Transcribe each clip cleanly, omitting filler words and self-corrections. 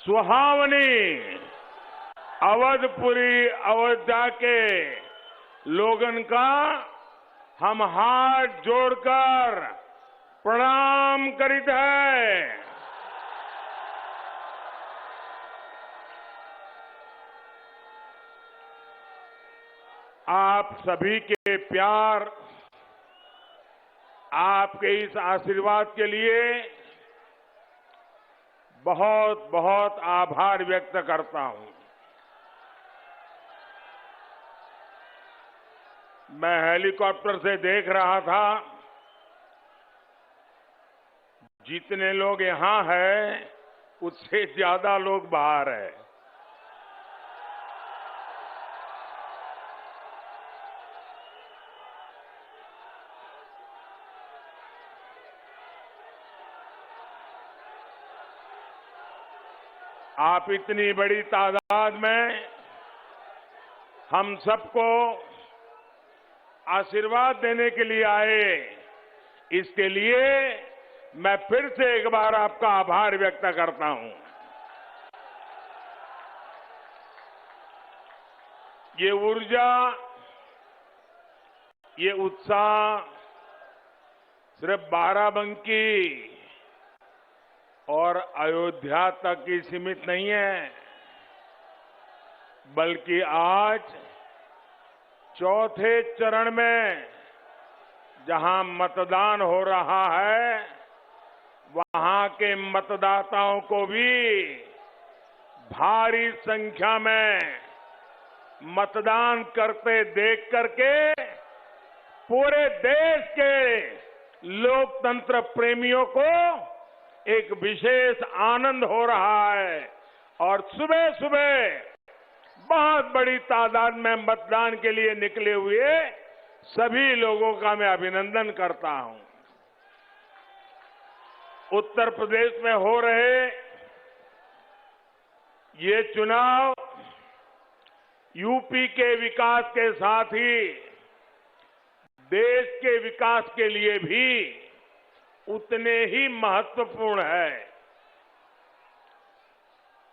सुहावनी अवधपुरी अयोध्या के लोगन का हम हाथ जोड़कर प्रणाम करित है। आप सभी के प्यार, आपके इस आशीर्वाद के लिए बहुत बहुत आभार व्यक्त करता हूं। मैं हेलीकॉप्टर से देख रहा था, जितने लोग यहां हैं उससे ज्यादा लोग बाहर हैं। आप इतनी बड़ी तादाद में हम सबको आशीर्वाद देने के लिए आए, इसके लिए मैं फिर से एक बार आपका आभार व्यक्त करता हूं। ये ऊर्जा, ये उत्साह सिर्फ बाराबंकी और अयोध्या तक ही सीमित नहीं है, बल्कि आज चौथे चरण में जहां मतदान हो रहा है, वहां के मतदाताओं को भी भारी संख्या में मतदान करते देख करके पूरे देश के लोकतंत्र प्रेमियों को एक विशेष आनंद हो रहा है और सुबह सुबह बहुत बड़ी तादाद में मतदान के लिए निकले हुए सभी लोगों का मैं अभिनंदन करता हूं। उत्तर प्रदेश में हो रहे ये चुनाव यूपी के विकास के साथ ही देश के विकास के लिए भी उतने ही महत्वपूर्ण है।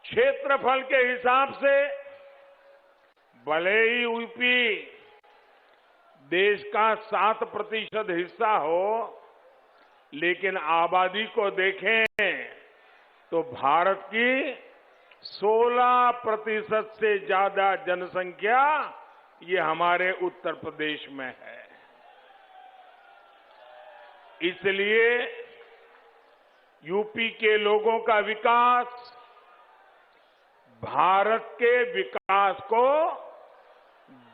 क्षेत्रफल के हिसाब से भले ही यूपी देश का 7% हिस्सा हो, लेकिन आबादी को देखें तो भारत की 16% से ज्यादा जनसंख्या ये हमारे उत्तर प्रदेश में है। इसलिए यूपी के लोगों का विकास भारत के विकास को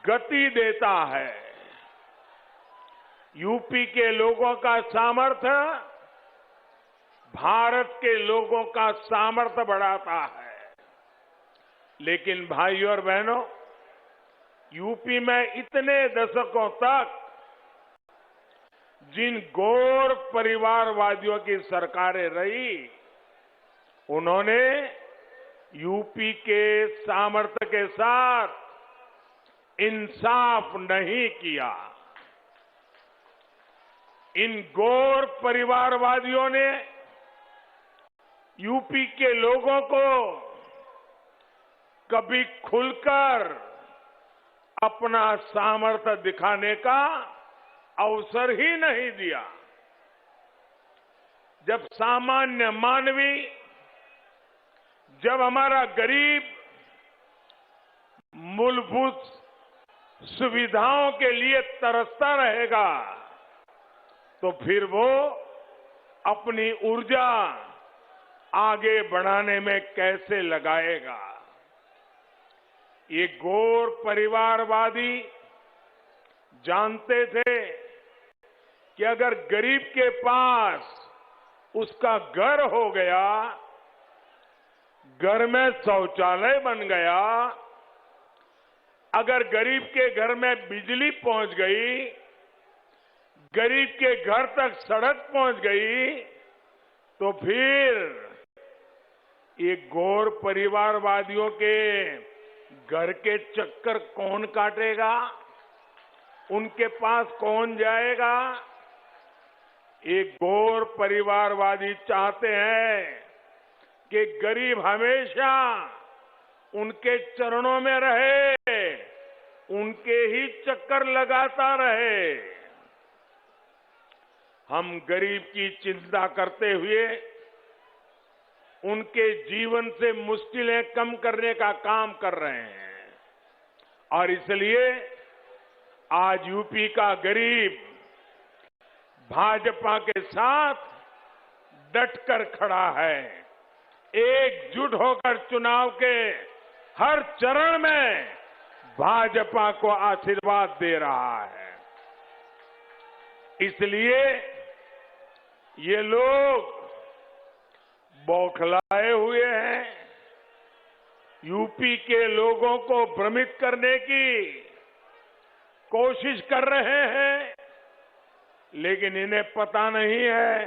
गति देता है। यूपी के लोगों का सामर्थ्य भारत के लोगों का सामर्थ्य बढ़ाता है। लेकिन भाइयों और बहनों, यूपी में इतने दशकों तक जिन गौर परिवारवादियों की सरकारें रही, उन्होंने यूपी के सामर्थ्य के साथ इंसाफ नहीं किया। इन गौर परिवारवादियों ने यूपी के लोगों को कभी खुलकर अपना सामर्थ्य दिखाने का अवसर ही नहीं दिया। जब सामान्य मानवी, जब हमारा गरीब मूलभूत सुविधाओं के लिए तरसता रहेगा, तो फिर वो अपनी ऊर्जा आगे बढ़ाने में कैसे लगाएगा। ये गौर परिवारवादी जानते थे कि अगर गरीब के पास उसका घर हो गया, घर में शौचालय बन गया, अगर गरीब के घर में बिजली पहुंच गई, गरीब के घर तक सड़क पहुंच गई, तो फिर ये गौर परिवारवादियों के घर के चक्कर कौन काटेगा, उनके पास कौन जाएगा। एक गौर परिवारवादी चाहते हैं कि गरीब हमेशा उनके चरणों में रहे, उनके ही चक्कर लगाता रहे। हम गरीब की चिंता करते हुए उनके जीवन से मुश्किलें कम करने का काम कर रहे हैं और इसलिए आज यूपी का गरीब भाजपा के साथ डटकर खड़ा है, एकजुट होकर चुनाव के हर चरण में भाजपा को आशीर्वाद दे रहा है। इसलिए ये लोग बौखलाए हुए हैं, यूपी के लोगों को भ्रमित करने की कोशिश कर रहे हैं, लेकिन इन्हें पता नहीं है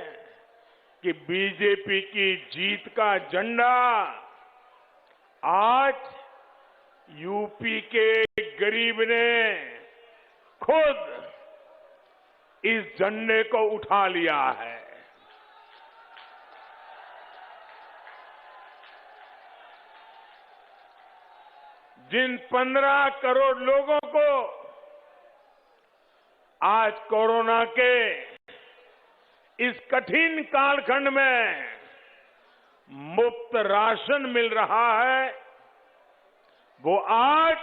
कि बीजेपी की जीत का झंडा आज यूपी के गरीब ने खुद इस झंडे को उठा लिया है। जिन 15 करोड़ लोगों को आज कोरोना के इस कठिन कालखंड में मुफ्त राशन मिल रहा है, वो आज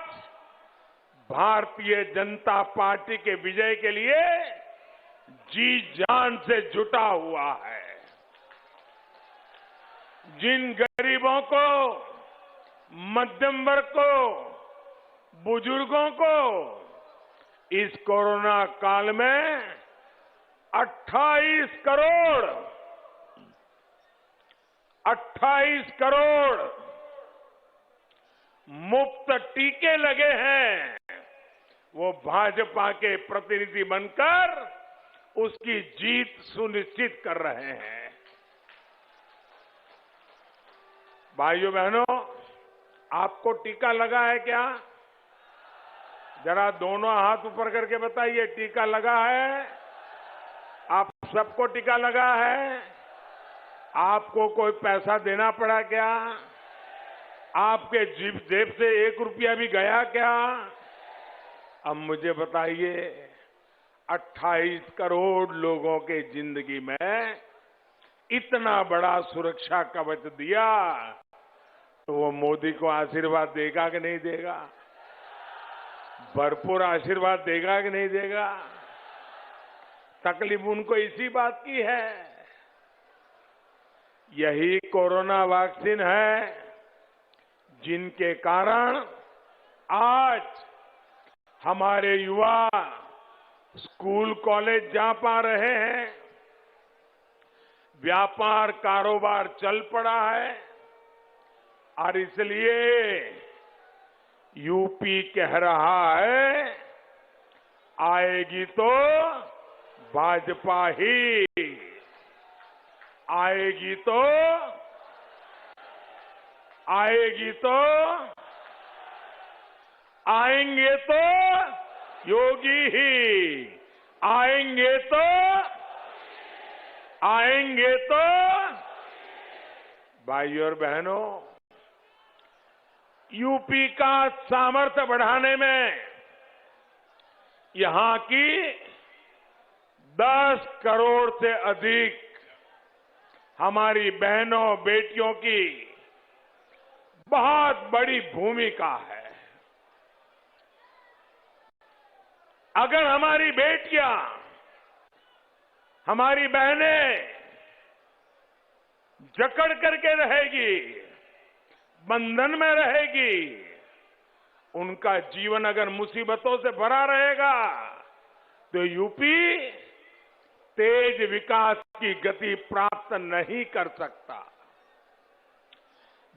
भारतीय जनता पार्टी के विजय के लिए जी जान से जुटा हुआ है। जिन गरीबों को, मध्यम वर्ग को, बुजुर्गों को इस कोरोना काल में 28 करोड़ मुफ्त टीके लगे हैं, वो भाजपा के प्रतिनिधि बनकर उसकी जीत सुनिश्चित कर रहे हैं। भाइयों बहनों, आपको टीका लगा है क्या? जरा दोनों हाथ ऊपर करके बताइए, टीका लगा है? आप सबको टीका लगा है? आपको कोई पैसा देना पड़ा क्या? आपके जेब से 1 रुपया भी गया क्या? अब मुझे बताइए, 28 करोड़ लोगों के जिंदगी में इतना बड़ा सुरक्षा कवच दिया, तो वो मोदी को आशीर्वाद देगा कि नहीं देगा? भरपूर आशीर्वाद देगा कि नहीं देगा? तकलीफ उनको इसी बात की है। यही कोरोना वैक्सीन है जिनके कारण आज हमारे युवा स्कूल कॉलेज जा पा रहे हैं, व्यापार कारोबार चल पड़ा है और इसलिए यूपी कह रहा है, आएगी तो भाजपा ही, आएगी तो आएंगे तो योगी ही, आएंगे तो भाइयों और बहनों, यूपी का सामर्थ्य बढ़ाने में यहां की 10 करोड़ से अधिक हमारी बहनों बेटियों की बहुत बड़ी भूमिका है। अगर हमारी बेटियां, हमारी बहनें जकड़ करके रहेगी, बंधन में रहेगी, उनका जीवन अगर मुसीबतों से भरा रहेगा, तो यूपी तेज विकास की गति प्राप्त नहीं कर सकता।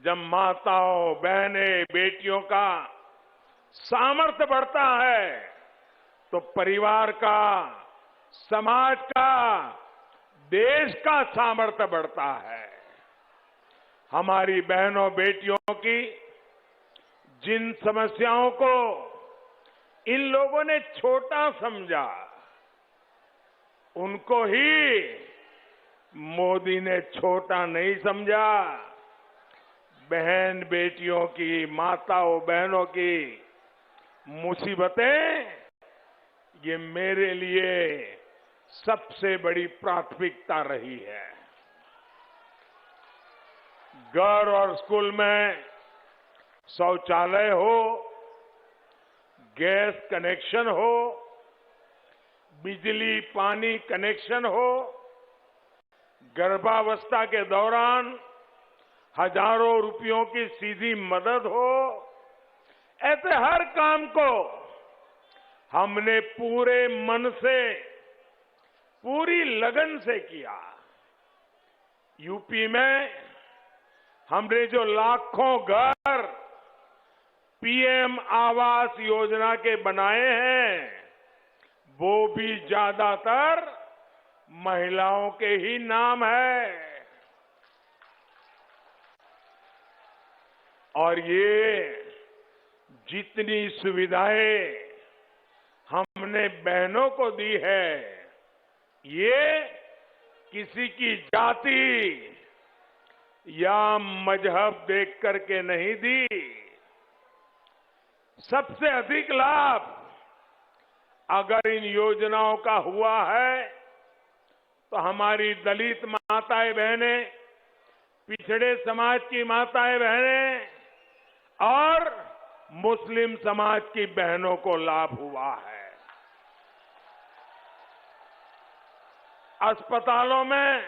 जब माताओं, बहनें, बेटियों का सामर्थ्य बढ़ता है, तो परिवार का, समाज का, देश का सामर्थ्य बढ़ता है। हमारी बहनों बेटियों की जिन समस्याओं को इन लोगों ने छोटा समझा, उनको ही मोदी ने छोटा नहीं समझा, बहन बेटियों की, माताओं बहनों की मुसीबतें, ये मेरे लिए सबसे बड़ी प्राथमिकता रही है। घर और स्कूल में शौचालय हो, गैस कनेक्शन हो, बिजली पानी कनेक्शन हो, गर्भावस्था के दौरान हजारों रुपयों की सीधी मदद हो, ऐसे हर काम को हमने पूरे मन से, पूरी लगन से किया। यूपी में हमने जो लाखों घर पीएम आवास योजना के बनाए हैं, वो भी ज्यादातर महिलाओं के ही नाम है। और ये जितनी सुविधाएं हमने बहनों को दी है, ये किसी की जाति या मजहब देख करके नहीं दी। सबसे अधिक लाभ अगर इन योजनाओं का हुआ है तो हमारी दलित माताएं बहनें, पिछड़े समाज की माताएं बहनें और मुस्लिम समाज की बहनों को लाभ हुआ है। अस्पतालों में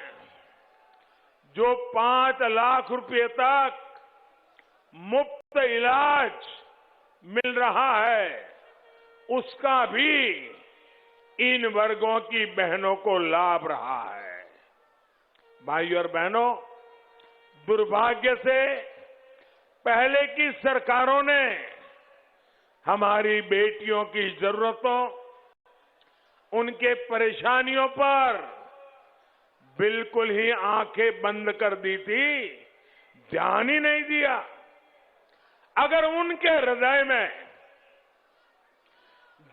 जो 5 लाख रुपए तक मुफ्त इलाज मिल रहा है, उसका भी इन वर्गों की बहनों को लाभ रहा है। भाइयों और बहनों, दुर्भाग्य से पहले की सरकारों ने हमारी बेटियों की जरूरतों, उनके परेशानियों पर बिल्कुल ही आंखें बंद कर दी थी, ध्यान ही नहीं दिया। अगर उनके हृदय में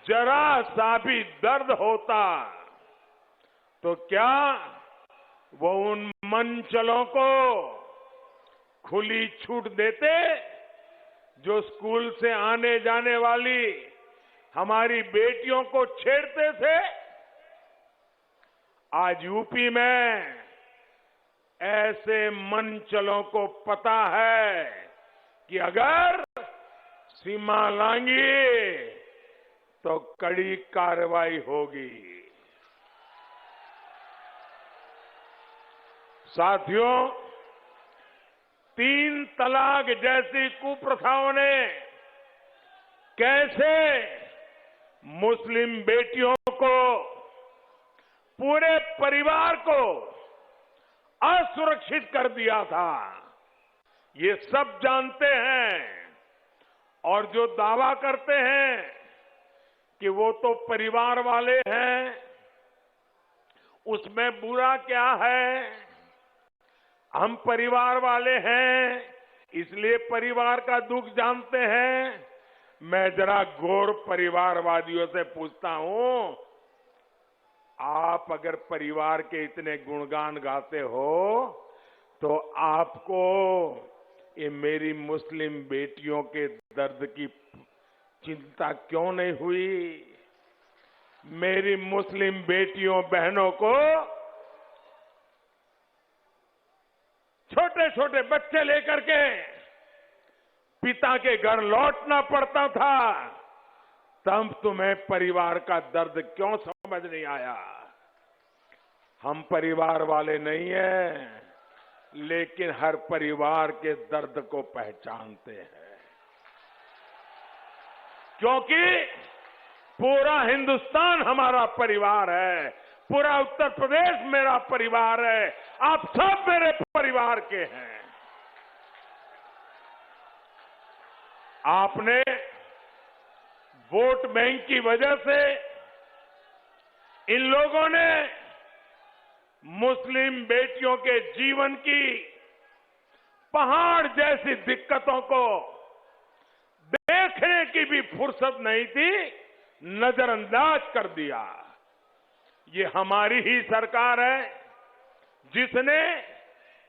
जरा सा भी दर्द होता तो क्या वो उन मंचलों को खुली छूट देते जो स्कूल से आने जाने वाली हमारी बेटियों को छेड़ते थे? आज यूपी में ऐसे मंचलों को पता है कि अगर सीमा लांगी तो कड़ी कार्रवाई होगी। साथियों, 3 तलाक जैसी कुप्रथाओं ने कैसे मुस्लिम बेटियों को, पूरे परिवार को असुरक्षित कर दिया था, ये सब जानते हैं। और जो दावा करते हैं कि वो तो परिवार वाले हैं, उसमें बुरा क्या है? हम परिवार वाले हैं, इसलिए परिवार का दुख जानते हैं। मैं जरा गौर परिवारवादियों से पूछता हूं, आप अगर परिवार के इतने गुणगान गाते हो तो आपको ये मेरी मुस्लिम बेटियों के दर्द की चिंता क्यों नहीं हुई? मेरी मुस्लिम बेटियों बहनों को छोटे छोटे बच्चे लेकर के पिता के घर लौटना पड़ता था, तब तुम्हें परिवार का दर्द क्यों समझ नहीं आया? हम परिवार वाले नहीं हैं, लेकिन हर परिवार के दर्द को पहचानते हैं, क्योंकि पूरा हिंदुस्तान हमारा परिवार है, पूरा उत्तर प्रदेश मेरा परिवार है, आप सब मेरे परिवार के हैं। आपने वोट बैंक की वजह से इन लोगों ने मुस्लिम बेटियों के जीवन की पहाड़ जैसी दिक्कतों को देखने की भी फुर्सत नहीं थी, नजरअंदाज कर दिया। ये हमारी ही सरकार है जिसने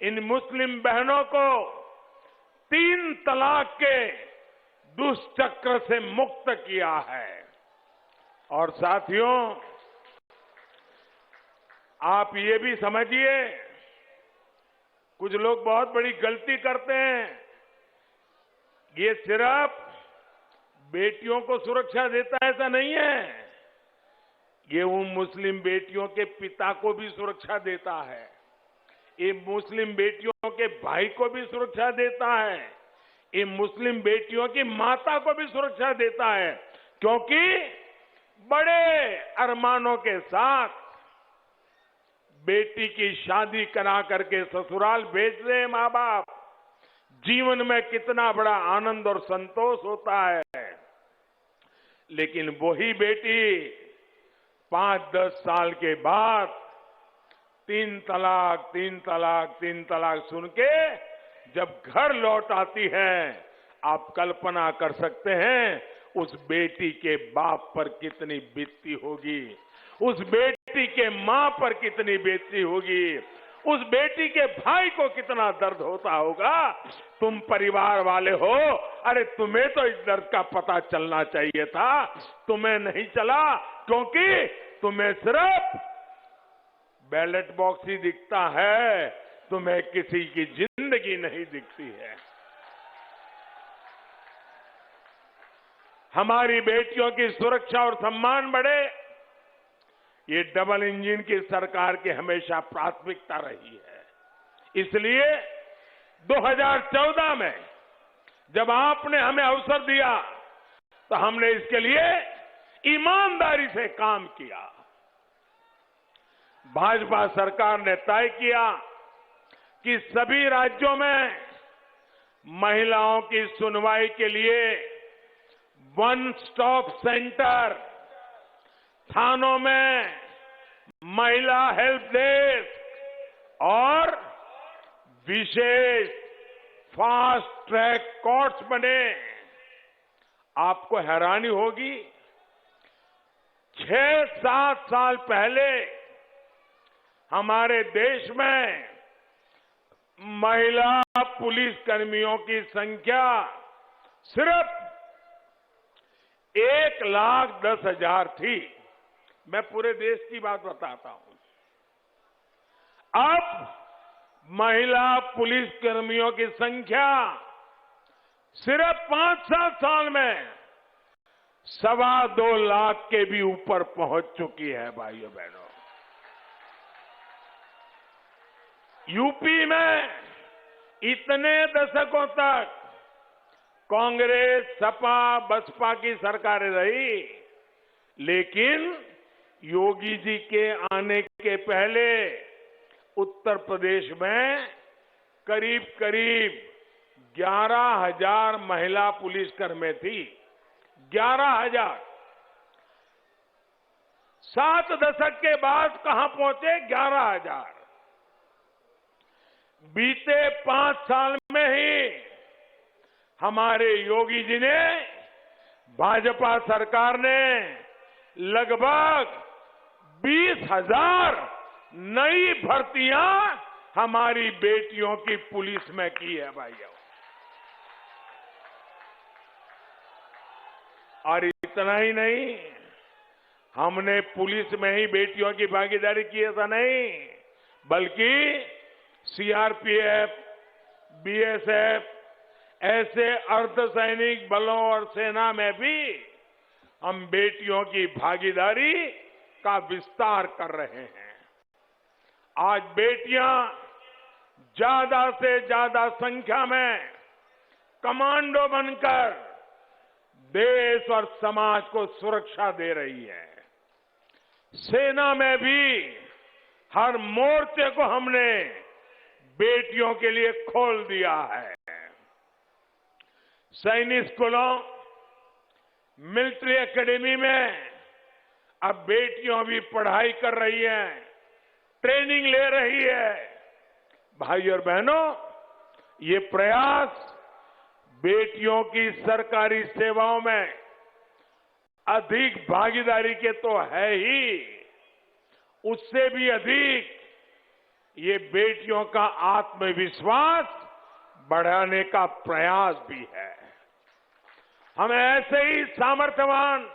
इन मुस्लिम बहनों को 3 तलाक के दुष्चक्र से मुक्त किया है। और साथियों, आप ये भी समझिए, कुछ लोग बहुत बड़ी गलती करते हैं। ये सिर्फ बेटियों को सुरक्षा देता है ऐसा नहीं है, ये उन मुस्लिम बेटियों के पिता को भी सुरक्षा देता है, ये मुस्लिम बेटियों के भाई को भी सुरक्षा देता है, ये मुस्लिम बेटियों की माता को भी सुरक्षा देता है। क्योंकि बड़े अरमानों के साथ बेटी की शादी करा करके ससुराल भेज रहे माँ बाप, जीवन में कितना बड़ा आनंद और संतोष होता है। लेकिन वही बेटी 5-10 साल के बाद 3 तलाक, 3 तलाक, 3 तलाक सुन के जब घर लौट आती है, आप कल्पना कर सकते हैं उस बेटी के बाप पर कितनी बीतती होगी, उस बेटी के मां पर कितनी बीतती होगी, उस बेटी के भाई को कितना दर्द होता होगा। तुम परिवार वाले हो, अरे तुम्हें तो इस दर्द का पता चलना चाहिए था, तुम्हें नहीं चला, क्योंकि तुम्हें सिर्फ बैलेट बॉक्स ही दिखता है, तुम्हें किसी की जिंदगी नहीं दिखती है। हमारी बेटियों की सुरक्षा और सम्मान बढ़े, ये डबल इंजन की सरकार की हमेशा प्राथमिकता रही है। इसलिए 2014 में जब आपने हमें अवसर दिया तो हमने इसके लिए ईमानदारी से काम किया। भाजपा सरकार ने तय किया कि सभी राज्यों में महिलाओं की सुनवाई के लिए वन स्टॉप सेंटर, थानों में महिला हेल्प डेस्क और विशेष फास्ट ट्रैक कोर्ट्स बने। आपको हैरानी होगी, 6-7 साल पहले हमारे देश में महिला पुलिस कर्मियों की संख्या सिर्फ 1,10,000 थी। मैं पूरे देश की बात बताता हूं। अब महिला पुलिस कर्मियों की संख्या सिर्फ 5-7 साल में 2.25 लाख के भी ऊपर पहुंच चुकी है। भाइयों बहनों, यूपी में इतने दशकों तक कांग्रेस, सपा, बसपा की सरकारें रही, लेकिन योगी जी के आने के पहले उत्तर प्रदेश में करीब 11,000 महिला पुलिसकर्मी थी। 11,000। 7 दशक के बाद कहां पहुंचे? 11,000। बीते 5 साल में ही हमारे योगी जी ने, भाजपा सरकार ने लगभग 20,000 नई भर्तियां हमारी बेटियों की पुलिस में की है भाइयों। और इतना ही नहीं, हमने पुलिस में ही बेटियों की भागीदारी की, ऐसा नहीं, बल्कि सीआरपीएफ, बीएसएफ, ऐसे अर्धसैनिक बलों और सेना में भी हम बेटियों की भागीदारी का विस्तार कर रहे हैं। आज बेटियां ज्यादा से ज्यादा संख्या में कमांडो बनकर देश और समाज को सुरक्षा दे रही है। सेना में भी हर मोर्चे को हमने बेटियों के लिए खोल दिया है। सैनिक स्कूलों, मिलिट्री एकेडमी में अब बेटियां भी पढ़ाई कर रही हैं, ट्रेनिंग ले रही है। भाई और बहनों, ये प्रयास बेटियों की सरकारी सेवाओं में अधिक भागीदारी के तो है ही, उससे भी अधिक ये बेटियों का आत्मविश्वास बढ़ाने का प्रयास भी है। हम ऐसे ही सामर्थ्यवान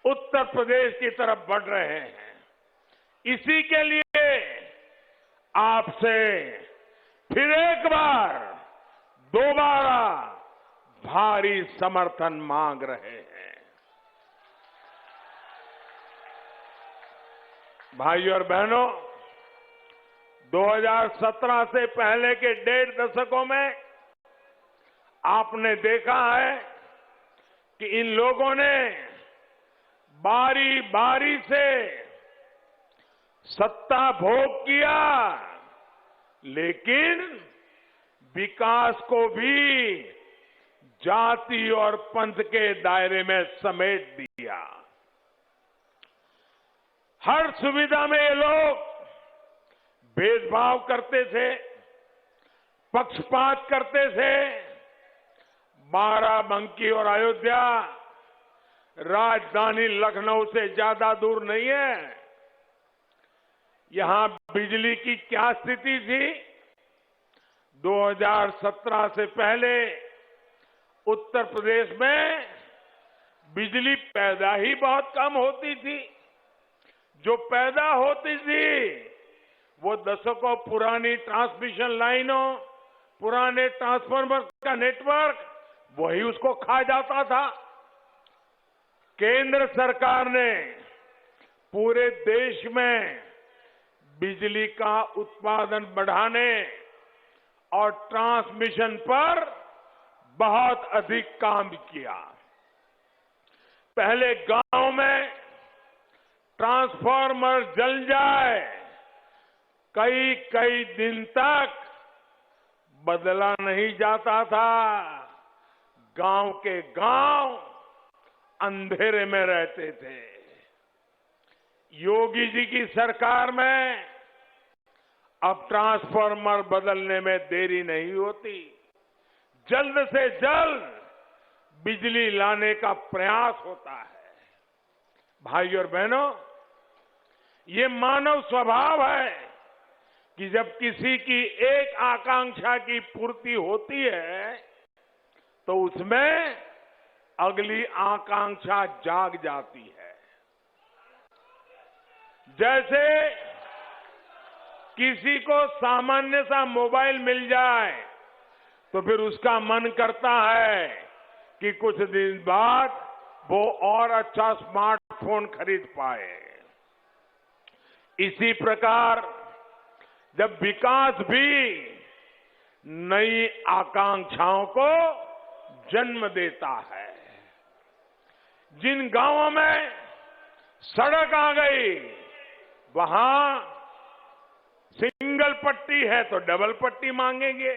उत्तर प्रदेश की तरफ बढ़ रहे हैं। इसी के लिए आपसे फिर एक बार दोबारा भारी समर्थन मांग रहे हैं। भाइयों और बहनों, 2017 से पहले के 1.5 दशकों में आपने देखा है कि इन लोगों ने बारी बारी से सत्ता भोग किया, लेकिन विकास को भी जाति और पंथ के दायरे में समेट दिया। हर सुविधा में ये लोग भेदभाव करते थे, पक्षपात करते थे। बाराबंकी और अयोध्या राजधानी लखनऊ से ज्यादा दूर नहीं है। यहां बिजली की क्या स्थिति थी? 2017 से पहले उत्तर प्रदेश में बिजली पैदा ही बहुत कम होती थी। जो पैदा होती थी वो दशकों पुरानी ट्रांसमिशन लाइनों, पुराने ट्रांसफार्मर का नेटवर्क, वही उसको खा जाता था। केंद्र सरकार ने पूरे देश में बिजली का उत्पादन बढ़ाने और ट्रांसमिशन पर बहुत अधिक काम किया। पहले गांव में ट्रांसफार्मर जल जाए, कई कई दिन तक बदला नहीं जाता था। गांव के गांव अंधेरे में रहते थे। योगी जी की सरकार में अब ट्रांसफार्मर बदलने में देरी नहीं होती। जल्द से जल्द बिजली लाने का प्रयास होता है। भाइयों और बहनों, ये मानव स्वभाव है कि जब किसी की एक आकांक्षा की पूर्ति होती है तो उसमें अगली आकांक्षा जाग जाती है। जैसे किसी को सामान्य सा मोबाइल मिल जाए तो फिर उसका मन करता है कि कुछ दिन बाद वो और अच्छा स्मार्टफोन खरीद पाए। इसी प्रकार जब विकास भी नई आकांक्षाओं को जन्म देता है। जिन गांवों में सड़क आ गई, वहां सिंगल पट्टी है तो डबल पट्टी मांगेंगे,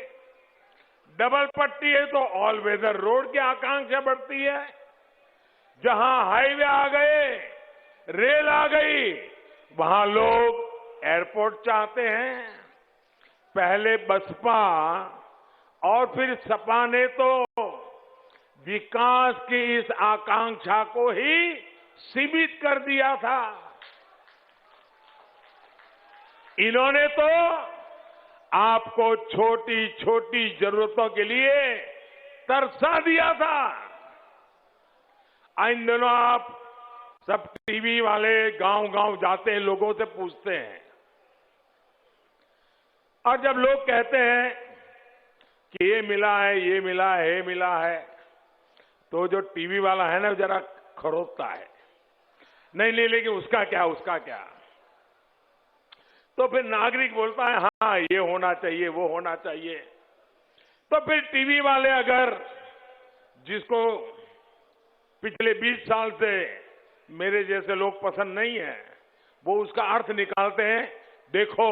डबल पट्टी है तो ऑल वेदर रोड की आकांक्षा बढ़ती है। जहां हाईवे आ गए, रेल आ गई, वहां लोग एयरपोर्ट चाहते हैं। पहले बसपा और फिर सपा ने तो विकास की इस आकांक्षा को ही सीमित कर दिया था। इन्होंने तो आपको छोटी छोटी जरूरतों के लिए तरसा दिया था। इन दिनों आप सब टीवी वाले गांव गांव जाते हैं, लोगों से पूछते हैं, और जब लोग कहते हैं कि ये मिला है, ये मिला है, ये मिला है, तो जो टीवी वाला है ना जरा खरोटता है, नहीं नहीं लेकिन उसका क्या, उसका क्या। तो फिर नागरिक बोलता है हाँ ये होना चाहिए, वो होना चाहिए। तो फिर टीवी वाले अगर जिसको पिछले 20 साल से मेरे जैसे लोग पसंद नहीं है, वो उसका अर्थ निकालते हैं, देखो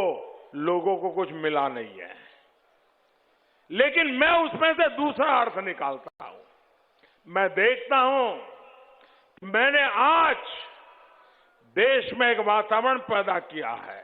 लोगों को कुछ मिला नहीं है। लेकिन मैं उसमें से दूसरा अर्थ निकालता हूं। मैं देखता हूं मैंने आज देश में एक वातावरण पैदा किया है